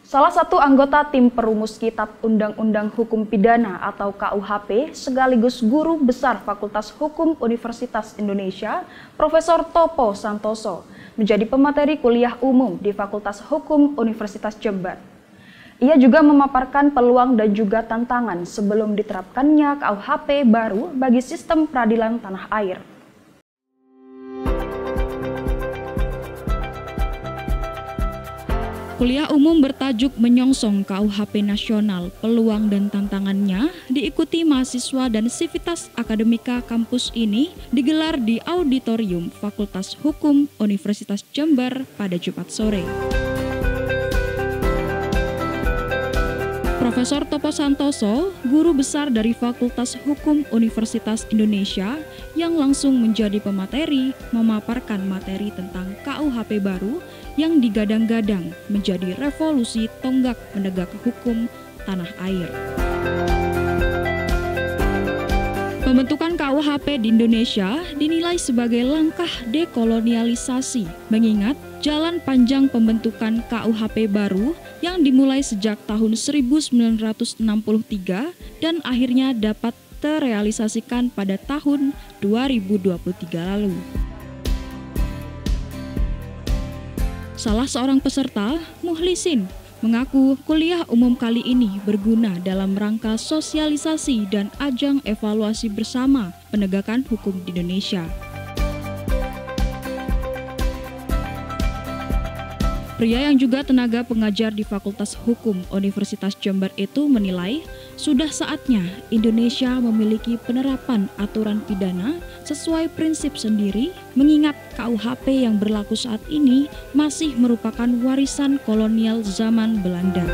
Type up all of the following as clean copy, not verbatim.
Salah satu anggota tim perumus Kitab Undang-Undang Hukum Pidana atau KUHP sekaligus guru besar Fakultas Hukum Universitas Indonesia, Profesor Topo Santoso, menjadi pemateri kuliah umum di Fakultas Hukum Universitas Jember. Ia juga memaparkan peluang dan juga tantangan sebelum diterapkannya KUHP baru bagi sistem peradilan tanah air. Kuliah umum bertajuk Menyongsong KUHP Nasional, Peluang dan Tantangannya diikuti mahasiswa dan sivitas akademika kampus ini digelar di Auditorium Fakultas Hukum Universitas Jember pada Jumat sore. Profesor Topo Santoso, guru besar dari Fakultas Hukum Universitas Indonesia yang langsung menjadi pemateri, memaparkan materi tentang KUHP baru yang digadang-gadang menjadi revolusi tonggak penegak hukum tanah air. Pembentukan KUHP di Indonesia dinilai sebagai langkah dekolonialisasi, mengingat jalan panjang pembentukan KUHP baru yang dimulai sejak tahun 1963 dan akhirnya dapat terrealisasikan pada tahun 2023 lalu. Salah seorang peserta, Muhlisin, mengaku kuliah umum kali ini berguna dalam rangka sosialisasi dan ajang evaluasi bersama penegakan hukum di Indonesia. Pria yang juga tenaga pengajar di Fakultas Hukum Universitas Jember itu menilai sudah saatnya Indonesia memiliki penerapan aturan pidana sesuai prinsip sendiri, mengingat KUHP yang berlaku saat ini masih merupakan warisan kolonial zaman Belanda.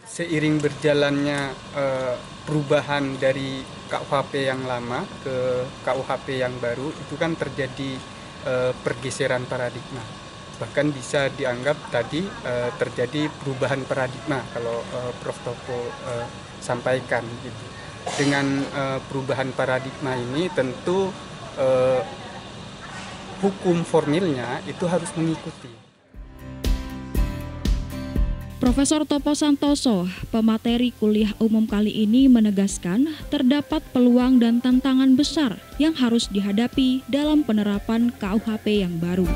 Seiring berjalannya perubahan dari KUHP yang lama ke KUHP yang baru, itu kan terjadi pergeseran paradigma. Bahkan bisa dianggap tadi terjadi perubahan paradigma kalau Prof. Topo sampaikan gitu. Dengan perubahan paradigma ini tentu hukum formilnya itu harus mengikuti. Profesor Topo Santoso, pemateri kuliah umum kali ini menegaskan terdapat peluang dan tantangan besar yang harus dihadapi dalam penerapan KUHP yang baru.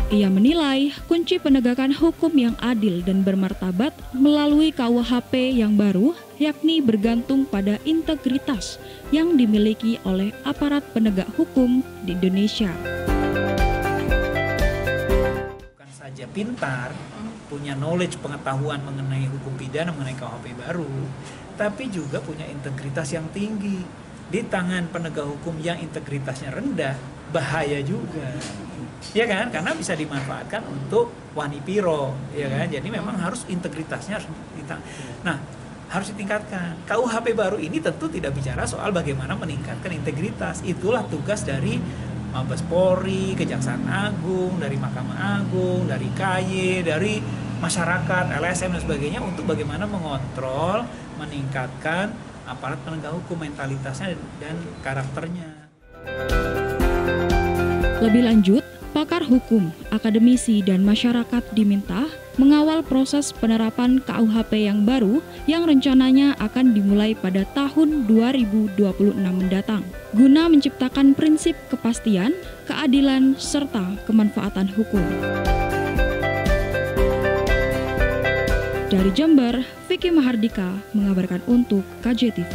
Ia menilai kunci penegakan hukum yang adil dan bermartabat melalui KUHP yang baru yakni bergantung pada integritas yang dimiliki oleh aparat penegak hukum di Indonesia. Saja pintar, punya knowledge, pengetahuan mengenai hukum pidana, mengenai KUHP baru, tapi juga punya integritas yang tinggi. Di tangan penegak hukum yang integritasnya rendah, bahaya juga. Ya kan? Karena bisa dimanfaatkan untuk wanipiro, ya kan? Jadi memang harus integritasnya harus harus ditingkatkan. KUHP baru ini tentu tidak bicara soal bagaimana meningkatkan integritas. Itulah tugas dari Mabes Polri, Kejaksaan Agung, dari Mahkamah Agung, dari KY, dari masyarakat, LSM dan sebagainya untuk bagaimana mengontrol, meningkatkan aparat penegak hukum, mentalitasnya dan karakternya. Lebih lanjut, pakar hukum, akademisi, dan masyarakat diminta mengawal proses penerapan KUHP yang baru yang rencananya akan dimulai pada tahun 2026 mendatang, guna menciptakan prinsip kepastian, keadilan, serta kemanfaatan hukum. Dari Jember, Vicky Mahardika mengabarkan untuk KJTV.